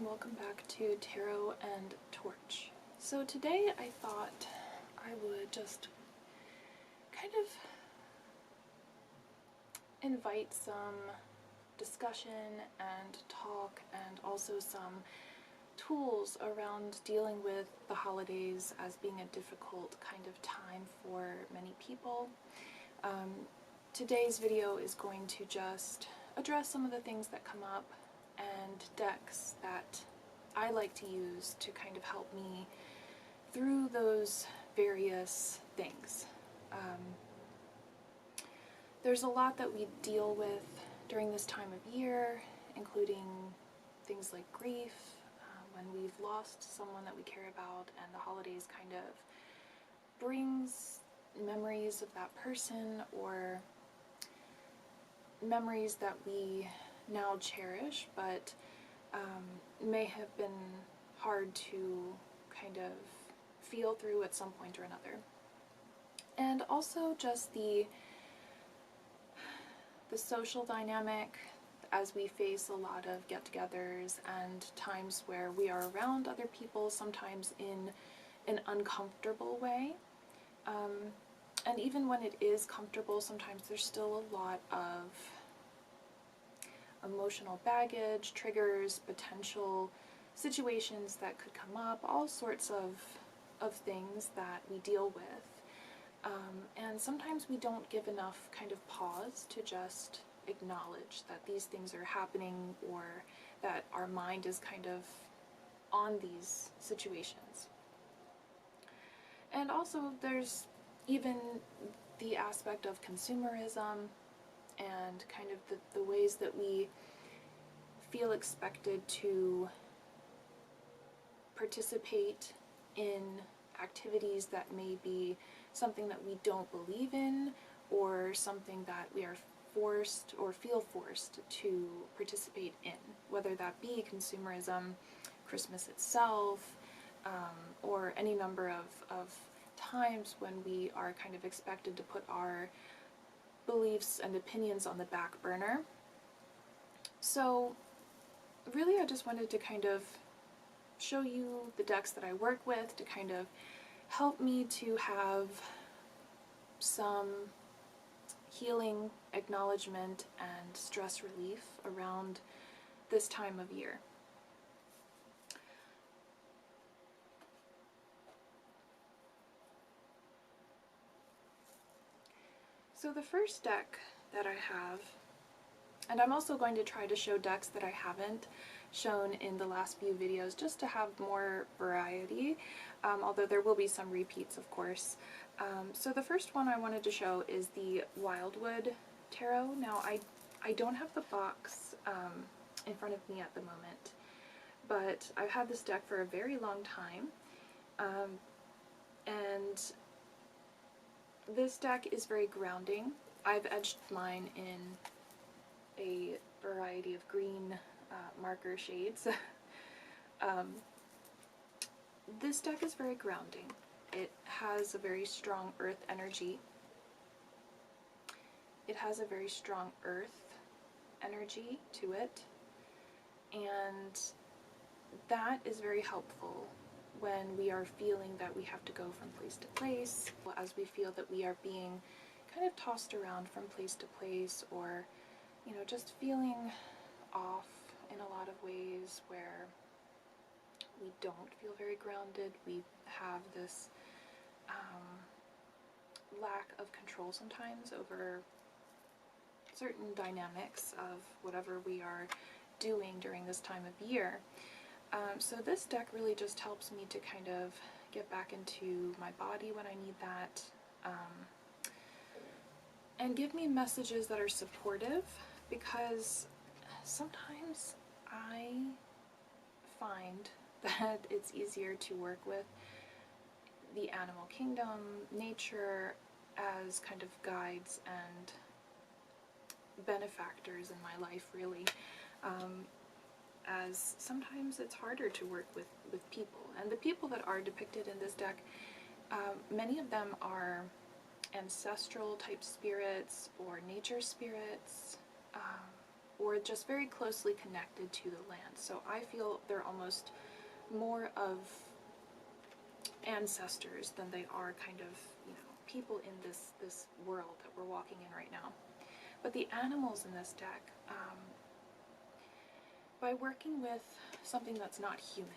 welcome back to Tarot and Torch. So today I thought I would just kind of invite some discussion and talk and also some tools around dealing with the holidays as being a difficult kind of time for many people. Today's video is going to just address some of the things that come up and decks that I like to use to kind of help me through those various things. There's a lot that we deal with during this time of year, including things like grief, when we've lost someone that we care about, and the holidays kind of brings memories of that person or memories that we now cherish, but may have been hard to kind of feel through at some point or another. And also just the social dynamic as we face a lot of get-togethers and times where we are around other people, sometimes in an uncomfortable way. And even when it is comfortable, sometimes there's still a lot of emotional baggage, triggers, potential situations that could come up, all sorts of things that we deal with. And sometimes we don't give enough kind of pause to just acknowledge that these things are happening or that our mind is kind of on these situations. And also there's even the aspect of consumerism and kind of the ways that we feel expected to participate in activities that may be something that we don't believe in, or something that we are forced or feel forced to participate in, whether that be consumerism, Christmas itself, or any number of times when we are kind of expected to put our beliefs and opinions on the back burner. So really I just wanted to kind of show you the decks that I work with to kind of help me to have some healing, acknowledgement, and stress relief around this time of year. So the first deck that I have, and I'm also going to try to show decks that I haven't shown in the last few videos just to have more variety, although there will be some repeats, of course. So the first one I wanted to show is the Wildwood Tarot. Now I don't have the box in front of me at the moment, but I've had this deck for a very long time, and this deck is very grounding. I've edged mine in a variety of green marker shades. This deck is very grounding. It has a very strong earth energy. It has a very strong earth energy to it, and that is very helpful when we are feeling that we have to go from place to place, as we feel that we are being kind of tossed around from place to place, or you know, just feeling off in a lot of ways where we don't feel very grounded. We have this lack of control sometimes over certain dynamics of whatever we are doing during this time of year. So this deck really just helps me to kind of get back into my body when I need that, and give me messages that are supportive, because sometimes I find that it's easier to work with the animal kingdom, nature, as kind of guides and benefactors in my life, really, as sometimes it's harder to work with people. And the people that are depicted in this deck, many of them are ancestral type spirits or nature spirits, or just very closely connected to the land. So I feel they're almost more of ancestors than they are kind of, you know, people in this world that we're walking in right now. But the animals in this deck, by working with something that's not human,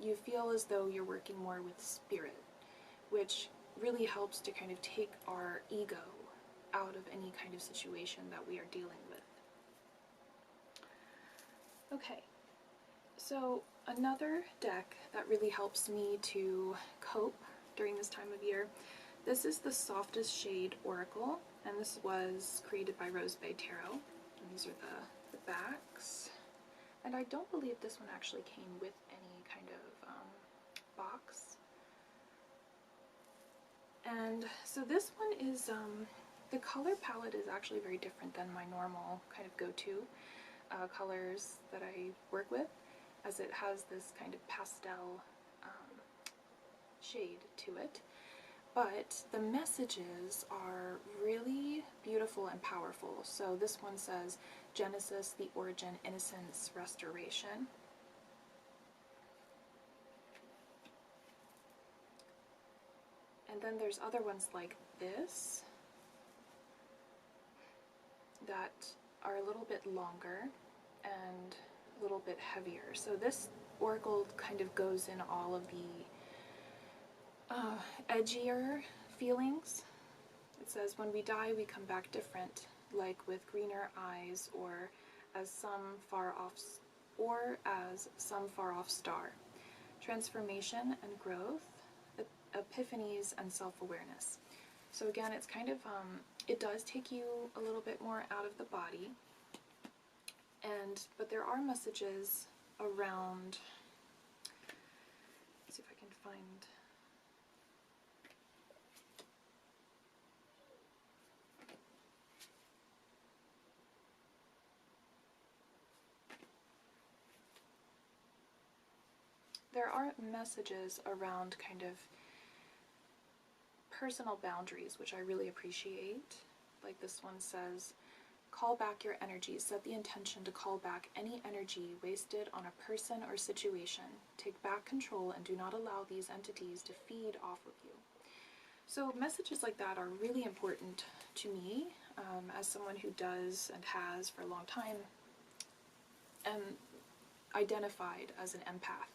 you feel as though you're working more with spirit, which really helps to kind of take our ego out of any kind of situation that we are dealing with. Okay, so another deck that really helps me to cope during this time of year, this is the Softest Shade Oracle, and this was created by Rose Bay Tarot. And these are the backs. And I don't believe this one actually came with any kind of box. And so this one is, the color palette is actually very different than my normal kind of go-to colors that I work with, as it has this kind of pastel shade to it. But the messages are really beautiful and powerful. So this one says, Genesis, the origin, innocence, restoration. And then there's other ones like this that are a little bit longer and a little bit heavier. So this oracle kind of goes in all of the edgier feelings. It says, when we die, we come back different, like with greener eyes, or as some far off star. Transformation and growth, epiphanies and self-awareness. So again, it's kind of, it does take you a little bit more out of the body, but there are messages around, let's see if I can find, there are messages around kind of personal boundaries, which I really appreciate. Like this one says, call back your energy. Set the intention to call back any energy wasted on a person or situation. Take back control and do not allow these entities to feed off of you. So messages like that are really important to me, as someone who does and has for a long time identified as an empath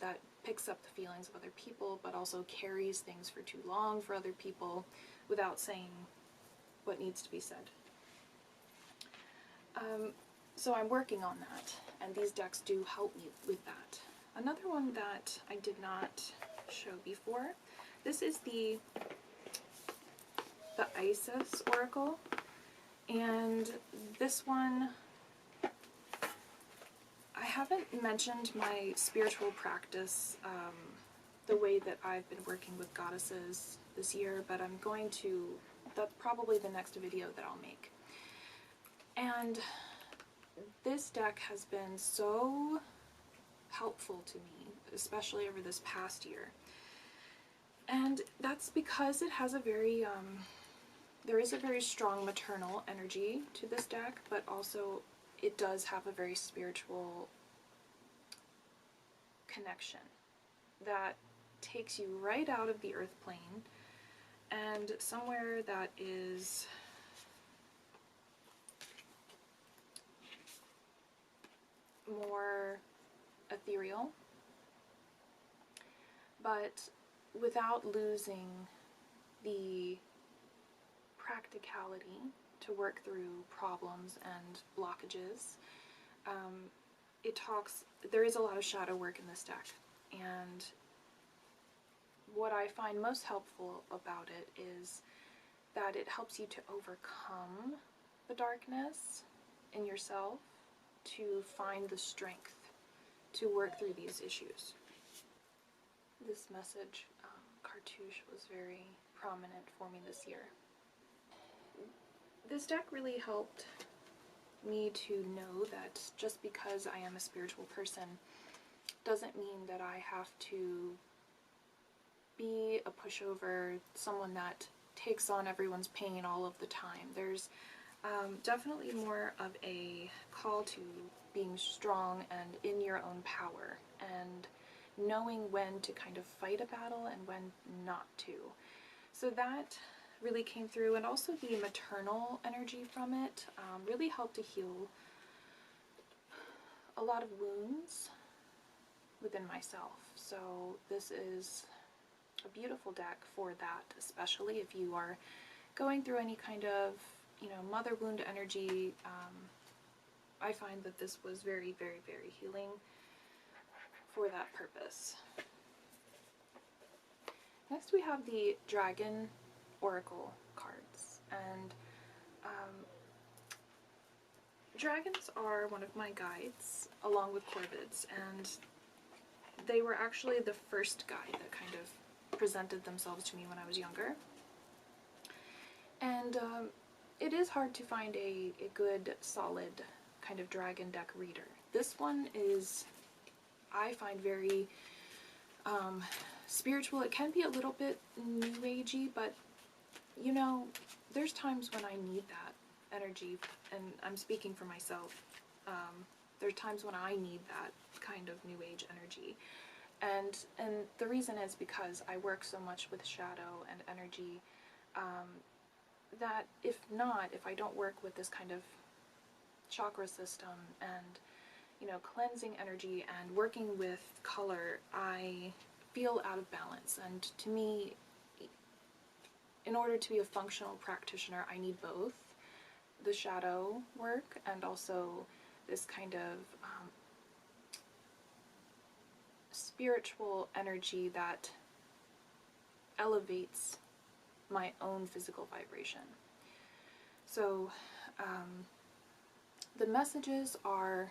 that picks up the feelings of other people, but also carries things for too long for other people without saying what needs to be said. So I'm working on that, and these decks do help me with that. Another one that I did not show before, this is the Isis Oracle, and this one, I haven't mentioned my spiritual practice, the way that I've been working with goddesses this year, but I'm going to, that's probably the next video that I'll make. And this deck has been so helpful to me, especially over this past year. And that's because it has a very, there is a very strong maternal energy to this deck, but also it does have a very spiritual connection that takes you right out of the earth plane and somewhere that is more ethereal, but without losing the practicality to work through problems and blockages. There is a lot of shadow work in this deck, and what I find most helpful about it is that it helps you to overcome the darkness in yourself, to find the strength to work through these issues. This message, cartouche, was very prominent for me this year. This deck really helped me to know that just because I am a spiritual person doesn't mean that I have to be a pushover, someone that takes on everyone's pain all of the time. There's Definitely more of a call to being strong and in your own power, and knowing when to kind of fight a battle and when not to. So that really came through, and also the maternal energy from it really helped to heal a lot of wounds within myself. So this is a beautiful deck for that, especially if you are going through any kind of, mother wound energy. I find that this was very, very, very healing for that purpose. Next we have the Dragon Oracle cards, and dragons are one of my guides, along with corvids, and they were actually the first guide that kind of presented themselves to me when I was younger. And it is hard to find a good, solid kind of dragon deck reader. This one is, I find, very spiritual. It can be a little bit new agey, but there's times when I need that energy, and I'm speaking for myself. There's times when I need that kind of new age energy, and the reason is because I work so much with shadow and energy, that if I don't work with this kind of chakra system and cleansing energy and working with color, I feel out of balance. And to me, in order to be a functional practitioner, I need both the shadow work and also this kind of spiritual energy that elevates my own physical vibration. So the messages are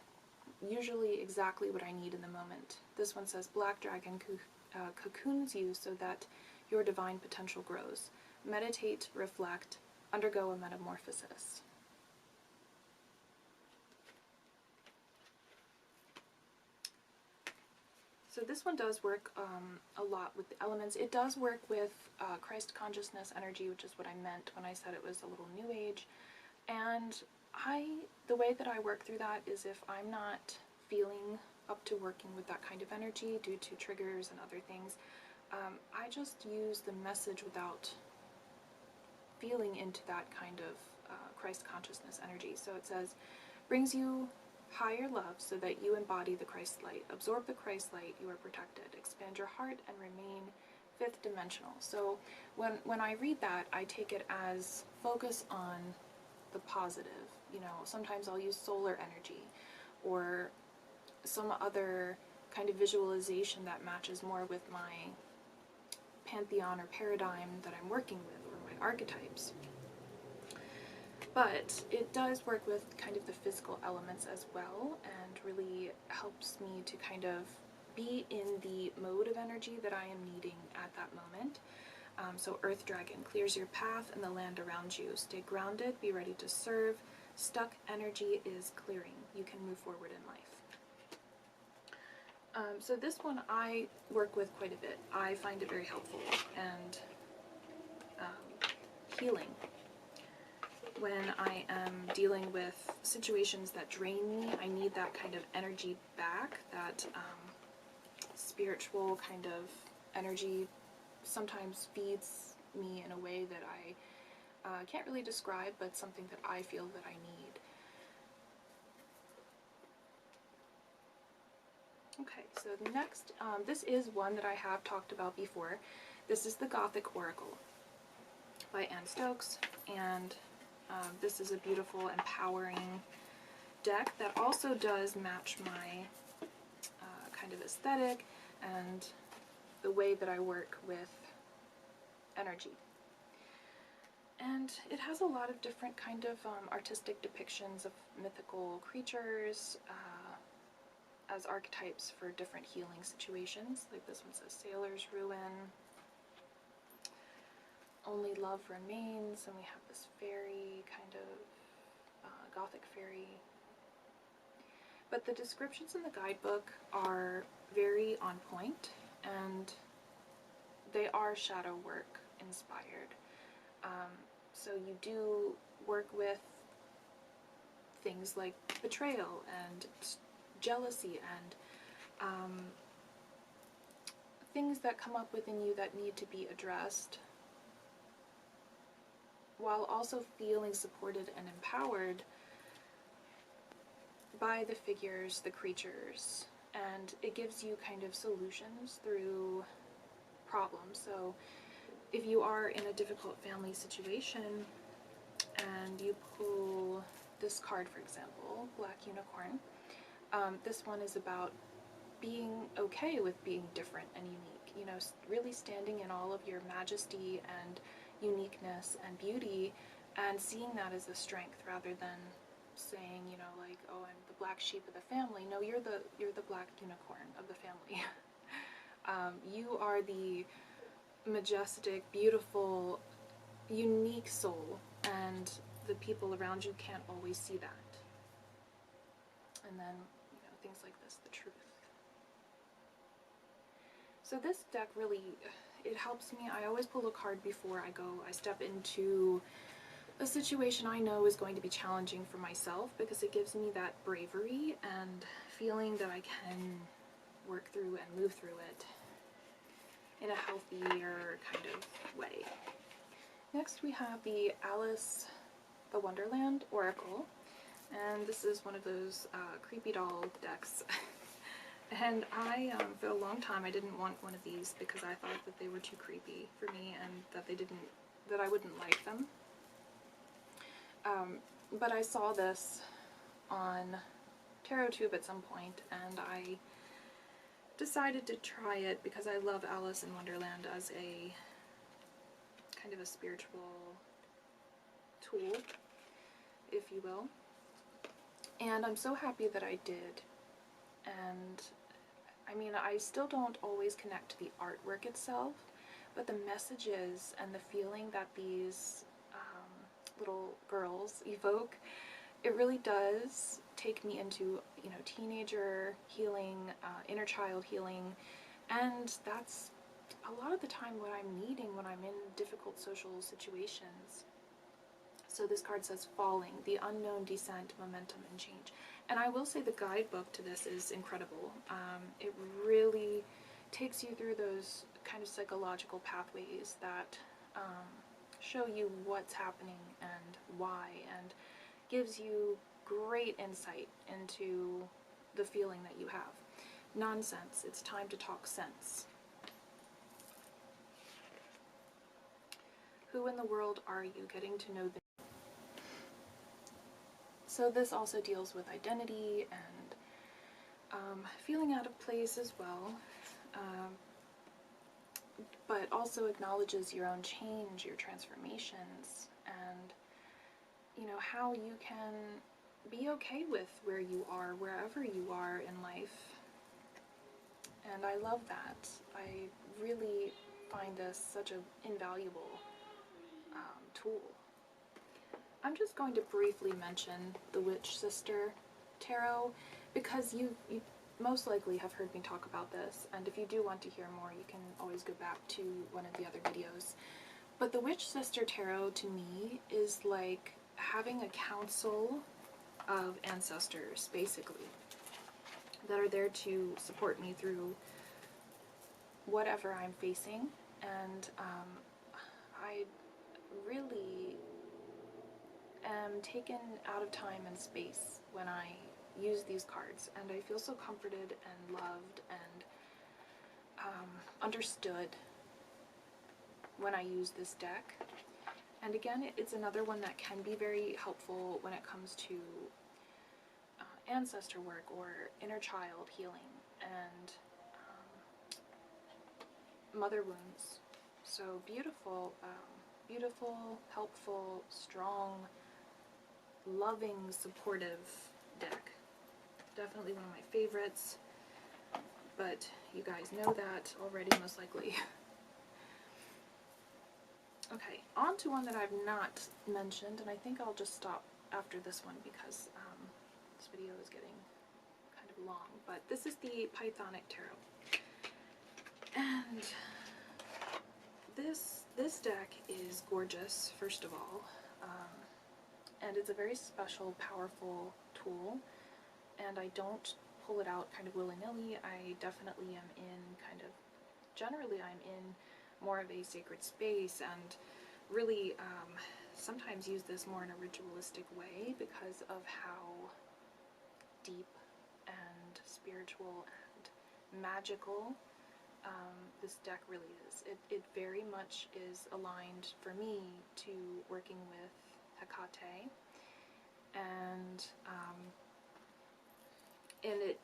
usually exactly what I need in the moment. This one says, Black Dragon cocoons you so that your divine potential grows. Meditate, reflect, undergo a metamorphosis. So this one does work a lot with the elements. It does work with Christ consciousness energy, which is what I meant when I said it was a little new age. And the way that I work through that is if I'm not feeling up to working with that kind of energy due to triggers and other things, I just use the message without feeling into that kind of Christ consciousness energy. So it says, brings you higher love so that you embody the Christ light. Absorb the Christ light, you are protected. Expand your heart and remain fifth dimensional. So when I read that, I take it as focus on the positive. Sometimes I'll use solar energy or some other kind of visualization that matches more with my pantheon or paradigm that I'm working with, or my archetypes. But it does work with kind of the physical elements as well, and really helps me to kind of be in the mode of energy that I am needing at that moment. So Earth Dragon clears your path and the land around you. Stay grounded, be ready to serve. Stuck energy is clearing. You can move forward in life. So this one I work with quite a bit. I find it very helpful and healing when I am dealing with situations that drain me. I need that kind of energy back, that spiritual kind of energy sometimes feeds me in a way that I can't really describe, but something that I feel that I need. Okay, so the next, this is one that I have talked about before. This is the Gothic Oracle by Anne Stokes, and this is a beautiful, empowering deck that also does match my kind of aesthetic and the way that I work with energy. And it has a lot of different kind of artistic depictions of mythical creatures as archetypes for different healing situations. Like this one says Sailor's Ruin, Only Love Remains, and we have this fairy, kind of Gothic fairy. But the descriptions in the guidebook are very on point, and they are shadow work inspired. So you do work with things like betrayal and jealousy and things that come up within you that need to be addressed, while also feeling supported and empowered by the figures, the creatures, and it gives you kind of solutions through problems. So if you are in a difficult family situation and you pull this card, for example, Black Unicorn, this one is about being okay with being different and unique, you know, really standing in all of your majesty and uniqueness and beauty and seeing that as a strength rather than saying, you know, like, oh, I'm the black sheep of the family. No, you're the black unicorn of the family. You are the majestic, beautiful, unique soul, and the people around you can't always see that. And then, you know, things like this, the truth. So this deck really, it helps me. I always pull a card before I step into a situation I know is going to be challenging for myself, because it gives me that bravery and feeling that I can work through and move through it in a healthier kind of way. Next we have the Alice the Wonderland Oracle, and this is one of those creepy doll decks. And I, for a long time, I didn't want one of these because I thought that they were too creepy for me and that I wouldn't like them. But I saw this on TarotTube at some point, and I decided to try it because I love Alice in Wonderland as a kind of a spiritual tool, if you will. And I'm so happy that I did. And I mean, I still don't always connect to the artwork itself, but the messages and the feeling that these little girls evoke, it really does take me into, you know, teenager healing, inner child healing, and that's a lot of the time what I'm needing when I'm in difficult social situations. So this card says Falling, the unknown descent, momentum, and change. And I will say the guidebook to this is incredible. It really takes you through those kind of psychological pathways that show you what's happening and why, and gives you great insight into the feeling that you have. Nonsense, it's time to talk sense. Who in the world are you? Getting to know them. So this also deals with identity and feeling out of place as well, but also acknowledges your own change, your transformations, and, you know, how you can be okay with where you are, wherever you are in life. And I love that. I really find this such an invaluable tool. I'm just going to briefly mention the Witch Sister Tarot, because you most likely have heard me talk about this, and if you do want to hear more, you can always go back to one of the other videos. But the Witch Sister Tarot, to me, is like having a council of ancestors, basically, that are there to support me through whatever I'm facing. And I really am taken out of time and space when I use these cards, and I feel so comforted and loved and understood when I use this deck. And again, it's another one that can be very helpful when it comes to ancestor work or inner child healing and mother wounds. So beautiful, beautiful, helpful, strong, loving, supportive deck. Definitely one of my favorites, but you guys know that already, most likely. Okay, on to one that I've not mentioned, and I think I'll just stop after this one because this video is getting kind of long, but this is the Pythonic Tarot. And this deck is gorgeous, first of all. and it's a very special, powerful tool, and I don't pull it out kind of willy-nilly. I definitely am in kind of, generally I'm in more of a sacred space, and really sometimes use this more in a ritualistic way because of how deep and spiritual and magical this deck really is. It very much is aligned for me to working with Hecate, and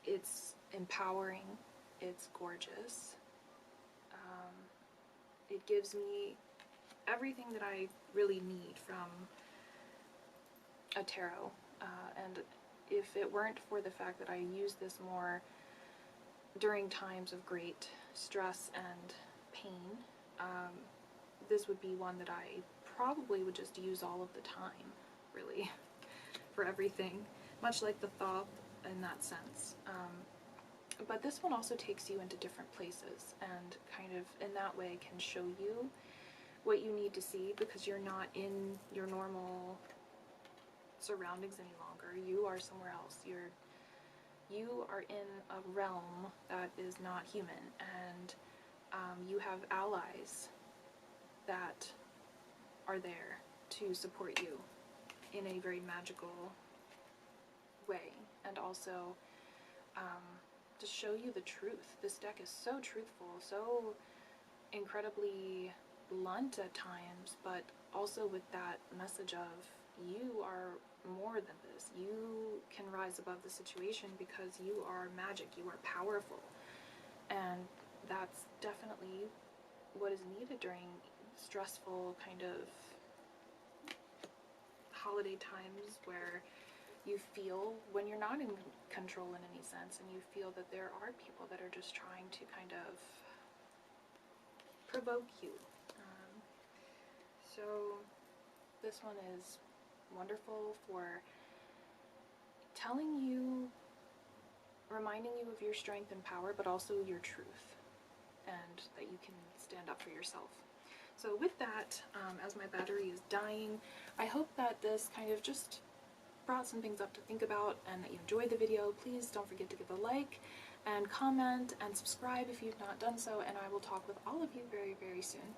it's empowering, it's gorgeous, it gives me everything that I really need from a tarot, and if it weren't for the fact that I use this more during times of great stress and pain, this would be one that I probably would just use all of the time, really, for everything, much like the Thoth in that sense. But this one also takes you into different places, and kind of in that way can show you what you need to see, because you're not in your normal surroundings any longer. You are somewhere else. You are in a realm that is not human, and you have allies that are there to support you in a very magical way, and also to show you the truth. This deck is so truthful, so incredibly blunt at times, but also with that message of you are more than this. You can rise above the situation because you are magic, you are powerful. And that's definitely what is needed during stressful kind of holiday times, where you feel when you're not in control in any sense, and you feel that there are people that are just trying to kind of provoke you. So this one is wonderful for telling you, reminding you of your strength and power, but also your truth, and that you can stand up for yourself. So with that, as my battery is dying, I hope that this kind of just brought some things up to think about, and that you enjoyed the video. Please don't forget to give a like and comment and subscribe if you've not done so, and I will talk with all of you very, very soon.